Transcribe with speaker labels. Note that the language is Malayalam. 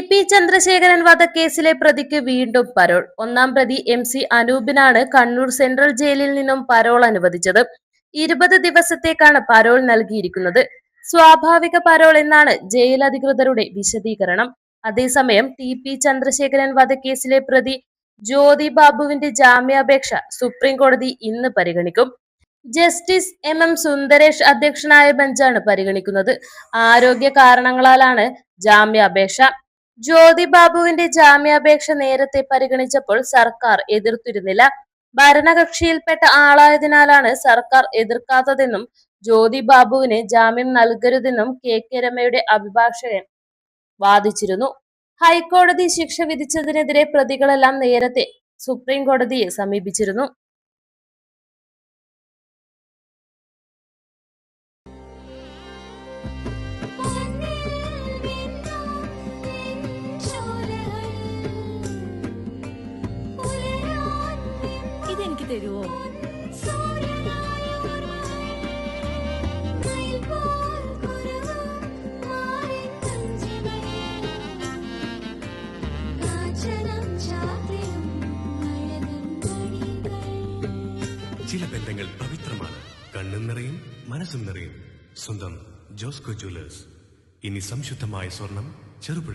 Speaker 1: പി ചന്ദ്രശേഖരൻ വധക്കേസിലെ പ്രതിക്ക് വീണ്ടും പരോൾ. ഒന്നാം പ്രതി MC അനൂപിനാണ് കണ്ണൂർ സെൻട്രൽ ജയിലിൽ നിന്നും പരോൾ അനുവദിച്ചത്. 20 ദിവസത്തേക്കാണ് പരോൾ നൽകിയിരിക്കുന്നത്. സ്വാഭാവിക പരോൾ എന്നാണ് ജയിൽ അധികൃതരുടെ വിശദീകരണം. അതേസമയം TP ചന്ദ്രശേഖരൻ വധക്കേസിലെ പ്രതി ജ്യോതി ബാബുവിന്റെ ജാമ്യാപേക്ഷ സുപ്രീം കോടതി ഇന്ന് പരിഗണിക്കും. ജസ്റ്റിസ് MM സുന്ദരേഷ് അധ്യക്ഷനായ ബെഞ്ചാണ് പരിഗണിക്കുന്നത്. ആരോഗ്യ കാരണങ്ങളാലാണ് ജാമ്യാപേക്ഷ. ജ്യോതി ബാബുവിന്റെ ജാമ്യാപേക്ഷ നേരത്തെ പരിഗണിച്ചപ്പോൾ സർക്കാർ എതിർത്തിരുന്നില്ല. ഭരണകക്ഷിയിൽപ്പെട്ട ആളായതിനാലാണ് സർക്കാർ എതിർക്കാത്തതെന്നും ജ്യോതി ബാബുവിന് ജാമ്യം നൽകരുതെന്നും KK രമയുടെ അഭിഭാഷകൻ വാദിച്ചിരുന്നു. ഹൈക്കോടതി ശിക്ഷ വിധിച്ചതിനെതിരെ പ്രതികളെല്ലാം നേരത്തെ സുപ്രീം കോടതിയെ സമീപിച്ചിരുന്നു.
Speaker 2: ഇതെനിക്ക് തരുവോ?
Speaker 3: ചില ബന്ധങ്ങൾ പവിത്രമാണ്. കണ്ണും നിറയും മനസ്സും നിറയും. സ്വന്തം ജോസ്കോ ജ്വല്ലേഴ്സ്. ഇനി സംശുദ്ധമായ സ്വർണം ചെറുപുഴ.